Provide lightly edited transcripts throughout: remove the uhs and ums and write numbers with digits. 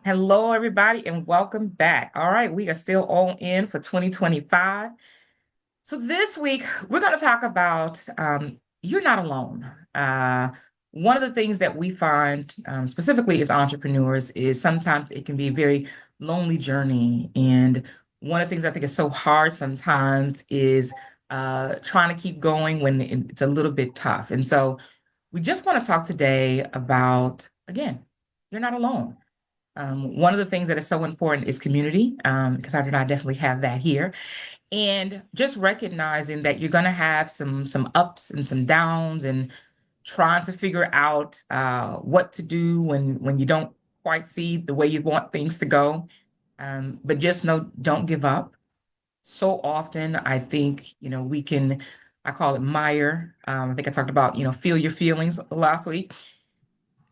Hello, everybody, and welcome back. All right, we are still all in for 2025. So, this week, we're going to talk about you're not alone. One of the things that we find, specifically as entrepreneurs, is sometimes it can be a very lonely journey. And one of the things I think is so hard sometimes is trying to keep going when it's a little bit tough. And so, we just want to talk today about, again, you're not alone. One of the things that is so important is community, Cassandra and I definitely have that here. And just recognizing that you're going to have some ups and some downs, and trying to figure out what to do when you don't quite see the way you want things to go. But just know, don't give up. So often, I think we can. I call it mire. I think I talked about feel your feelings last week.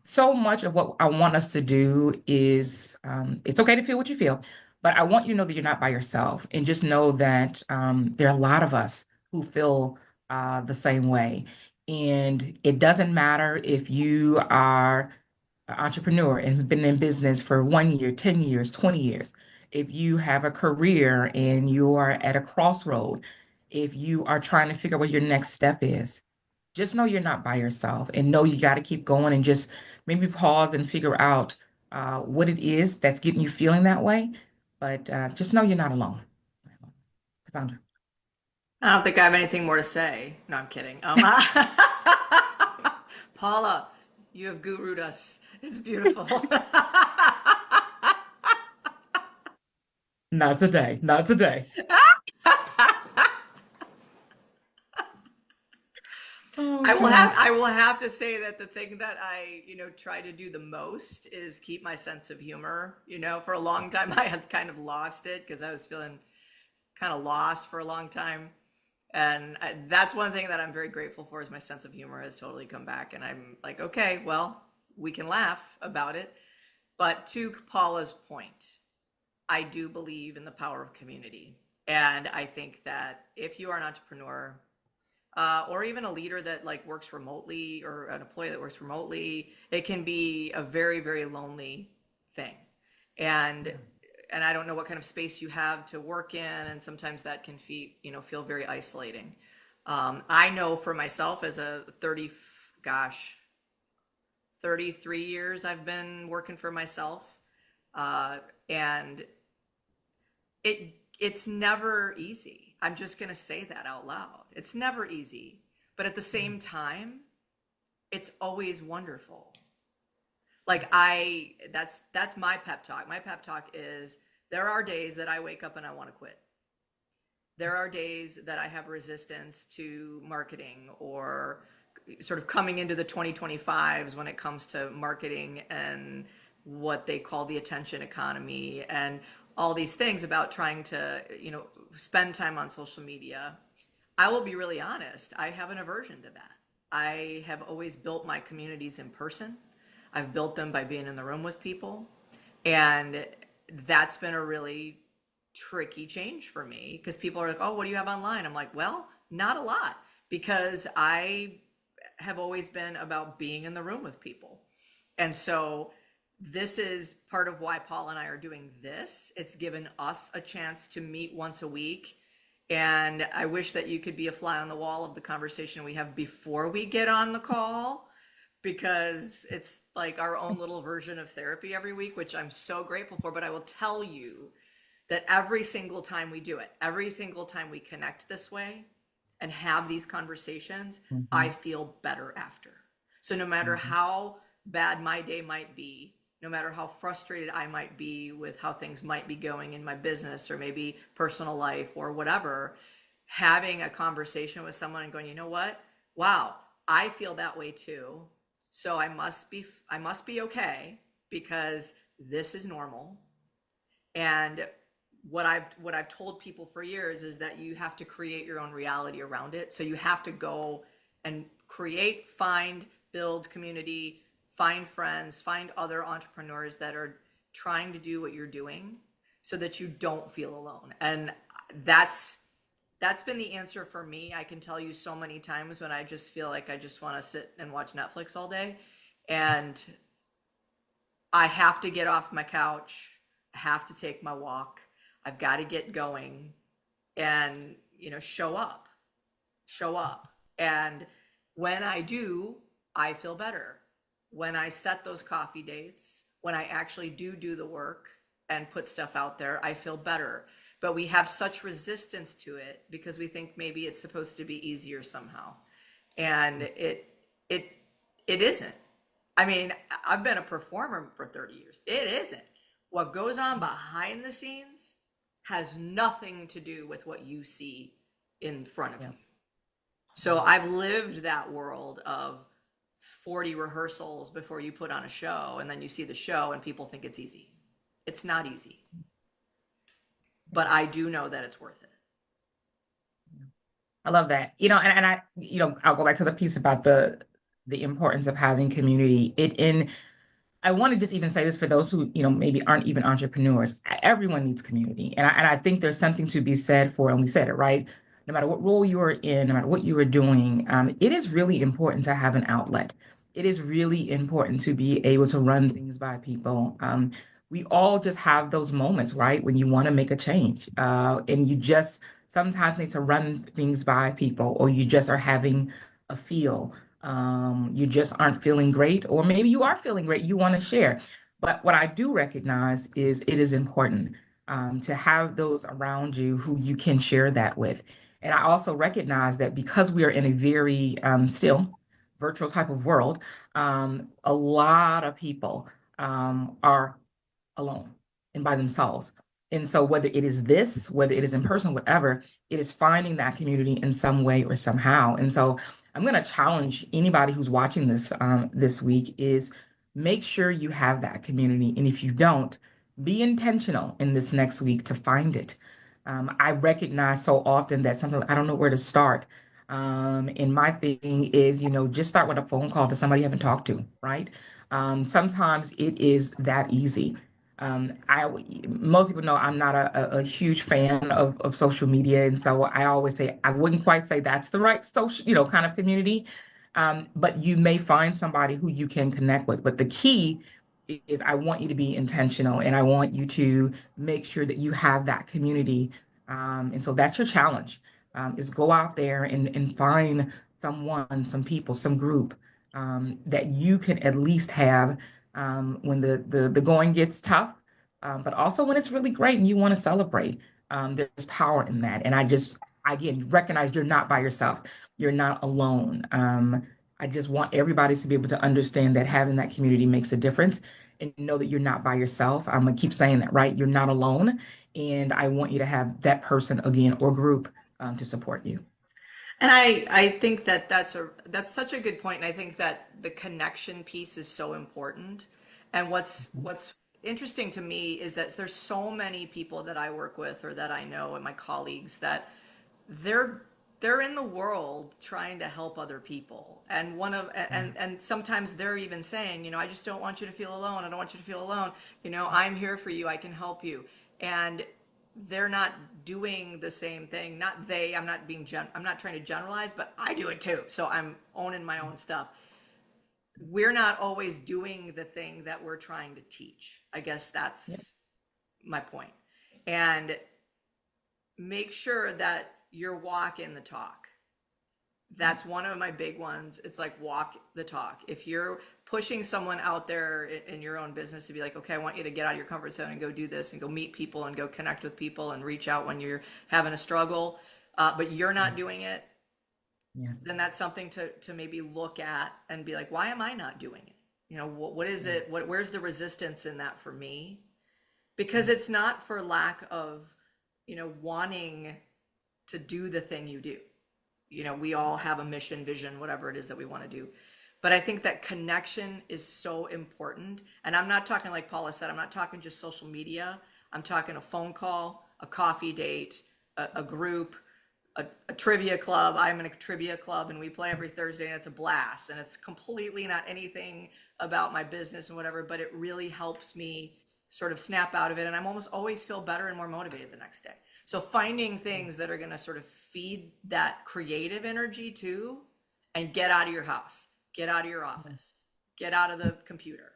So much of what I want us to do is it's okay to feel what you feel, but I want you to know that you're not by yourself. And just know that there are a lot of us who feel the same way. And it doesn't matter if you are an entrepreneur and have been in business for 1 year, 10 years, 20 years. If you have a career and you are at a crossroad, if you are trying to figure out what your next step is, just know you're not by yourself, and know you got to keep going, and just maybe pause and figure out what it is that's getting you feeling that way. But just know you're not alone. Cassandra. I don't think I have anything more to say. No, I'm kidding. Paula, you have gurued us. It's beautiful. Not today. Not today. Oh God. I will have to say that the thing that I try to do the most is keep my sense of humor. For a long time I had kind of lost it because I was feeling kind of lost for a long time. And that's one thing that I'm very grateful for is my sense of humor has totally come back. And I'm like, okay, well, we can laugh about it. But to Paula's point, I do believe in the power of community. And I think that if you are an entrepreneur, or even a leader that like works remotely or an employee that works remotely, it can be a very, very lonely thing. And Yeah. and I don't know what kind of space you have to work in, and sometimes that can feel very isolating. I know for myself as a 33 years I've been working for myself, and it's never easy. I'm just going to say that out loud. It's never easy, but at the same time, it's always wonderful. Like that's my pep talk. My pep talk is there are days that I wake up and I want to quit. There are days that I have resistance to marketing or sort of coming into the 2025s when it comes to marketing and what they call the attention economy and all these things about trying to spend time on social media. I will be really honest, I have an aversion to that. I have always built my communities in person. I've built them by being in the room with people. And that's been a really tricky change for me because people are like, oh, what do you have online? I'm like, well, not a lot because I have always been about being in the room with people. And so this is part of why Paul and I are doing this. It's given us a chance to meet once a week. And I wish that you could be a fly on the wall of the conversation we have before we get on the call because it's like our own little version of therapy every week, which I'm so grateful for. But I will tell you that every single time we do it, every single time we connect this way and have these conversations, I Mhm. feel better after. So no matter Mhm. how bad my day might be, no matter how frustrated I might be with how things might be going in my business or maybe personal life or whatever, having a conversation with someone and going, you know what? Wow, I feel that way too. So I must be okay because this is normal. And what I've told people for years is that you have to create your own reality around it. So you have to go and create, find, build community, find friends, find other entrepreneurs that are trying to do what you're doing so that you don't feel alone. And that's that's been the answer for me. I can tell you so many times when I just feel like I just want to sit and watch Netflix all day. And I have to get off my couch. I have to take my walk. I've got to get going and, show up, show up. And when I do, I feel better. When I set those coffee dates, when I actually do the work and put stuff out there, I feel better. But we have such resistance to it because we think maybe it's supposed to be easier somehow. And it it isn't. I mean, I've been a performer for 30 years. It isn't. What goes on behind the scenes has nothing to do with what you see in front of Yeah. you. So I've lived that world of 40 rehearsals before you put on a show, and then you see the show and people think it's easy. It's not easy, but I do know that it's worth it. I love that. And I, I'll go back to the piece about the importance of having community. I want to just even say this for those who, maybe aren't even entrepreneurs. Everyone needs community. And I think there's something to be said for, and we said it, right? No matter what role you are in, no matter what you are doing, it is really important to have an outlet. It is really important to be able to run things by people. We all just have those moments, right? When you want to make a change. And you just sometimes need to run things by people, or you just are having a feel, you just aren't feeling great, or maybe you are feeling great, you want to share. But what I do recognize is it is important to have those around you who you can share that with. And I also recognize that because we are in a very still virtual type of world, a lot of people are alone and by themselves. And so, whether it is this, whether it is in person, whatever, it is finding that community in some way or somehow. And so, I'm going to challenge anybody who's watching this this week is make sure you have that community. And if you don't, be intentional in this next week to find it. I recognize so often that sometimes I don't know where to start. And my thing is, just start with a phone call to somebody you haven't talked to, right? Sometimes it is that easy. I Most people know I'm not a huge fan of social media, and so I always say I wouldn't quite say that's the right social, kind of community. But you may find somebody who you can connect with. But the key is I want you to be intentional, and I want you to make sure that you have that community. And so that's your challenge, is go out there and find someone, some people, some group that you can at least have when the going gets tough, but also when it's really great and you want to celebrate. There's power in that. And again, recognize you're not by yourself. You're not alone. I just want everybody to be able to understand that having that community makes a difference and know that you're not by yourself. I'm gonna keep saying that, right? You're not alone. And I want you to have that person again or group to support you. And I think that that's such a good point. And I think that the connection piece is so important. And what's interesting to me is that there's so many people that I work with or that I know and my colleagues that they're they're in the world trying to help other people. And and sometimes they're even saying, I just don't want you to feel alone. I don't want you to feel alone. I'm here for you. I can help you. And they're not doing the same thing. Not they, I'm not trying to generalize, but I do it too. So I'm owning my own stuff. We're not always doing the thing that we're trying to teach. I guess Yeah. that's my point. And make sure that you're walking the talk. That's one of my big ones. It's like walk the talk. If you're pushing someone out there in your own business to be like, okay, I want you to get out of your comfort zone and go do this and go meet people and go connect with people and reach out when you're having a struggle, but you're not Yes. doing it, Yes. then that's something to maybe look at and be like, why am I not doing it? What is Yeah. it? Where's the resistance in that for me? Because it's not for lack of, wanting to do the thing you do. We all have a mission, vision, whatever it is that we want to do. But I think that connection is so important. And I'm not talking, like Paula said, I'm not talking just social media. I'm talking a phone call, a coffee date, a group, a trivia club. I'm in a trivia club and we play every Thursday and it's a blast. And it's completely not anything about my business and whatever, but it really helps me sort of snap out of it. And I'm almost always feel better and more motivated the next day. So finding things that are going to sort of feed that creative energy too, and get out of your house, get out of your office, get out of the computer.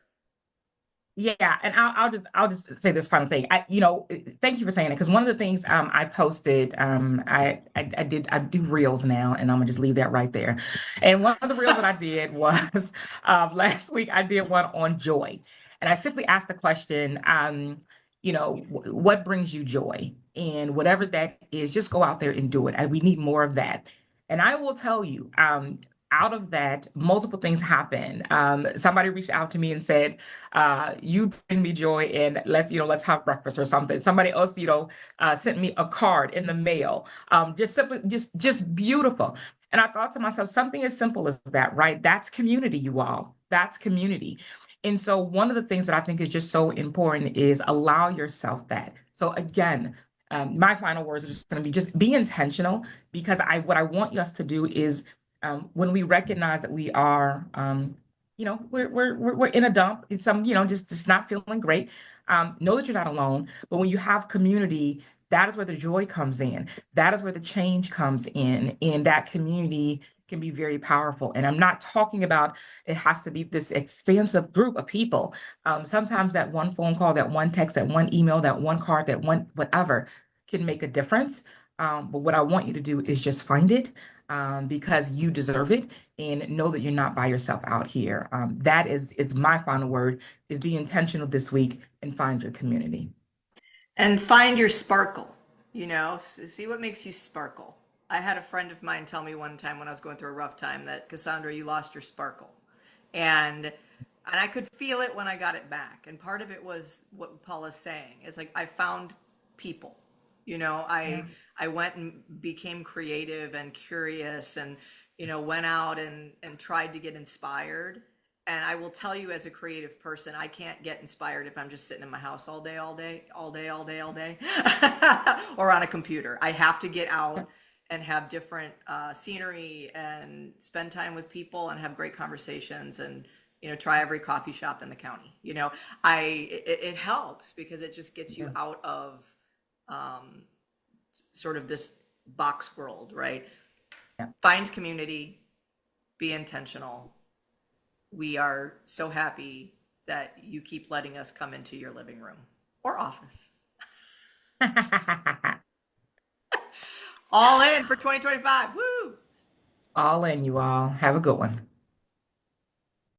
Yeah, and I'll just say this final thing. Thank you for saying it because one of the things I posted I do reels now, and I'm gonna just leave that right there. And one of the reels that I did was last week I did one on joy, and I simply asked the question, what brings you joy, and whatever that is, just go out there and do it. And we need more of that. And I will tell you, out of that, multiple things happened. Somebody reached out to me and said, you bring me joy and let's have breakfast or something. Somebody else, sent me a card in the mail. Just simply, just beautiful. And I thought to myself, something as simple as that, right? That's community, you all. That's community. And so one of the things that I think is just so important is allow yourself that. So again, my final words are just going to be just be intentional because what I want us to do is when we recognize that we are we're in a dump. It's some, just not feeling great. Know that you're not alone. But when you have community, that is where the joy comes in. That is where the change comes in. And that community can be very powerful. And I'm not talking about it has to be this expansive group of people. Sometimes that one phone call, that one text, that one email, that one card, that one whatever can make a difference. But what I want you to do is just find it because you deserve it and know that you're not by yourself out here. That is my final word is be intentional this week and find your community. And find your sparkle, see what makes you sparkle. I had a friend of mine tell me one time when I was going through a rough time that, Cassandra, you lost your sparkle. And I could feel it when I got it back. And part of it was what Paula's saying is like I found people. You know, Yeah. I I went and became creative and curious and went out and tried to get inspired. And I will tell you, as a creative person, I can't get inspired if I'm just sitting in my house all day, all day, all day, all day, all day, or on a computer. I have to get out and have different scenery and spend time with people and have great conversations and try every coffee shop in the county. It helps because it just gets you Yeah. out of um, sort of this box world, right? Yeah. Find community, be intentional. We are so happy that you keep letting us come into your living room or office. All in for 2025. Woo! All in, you all. Have a good one.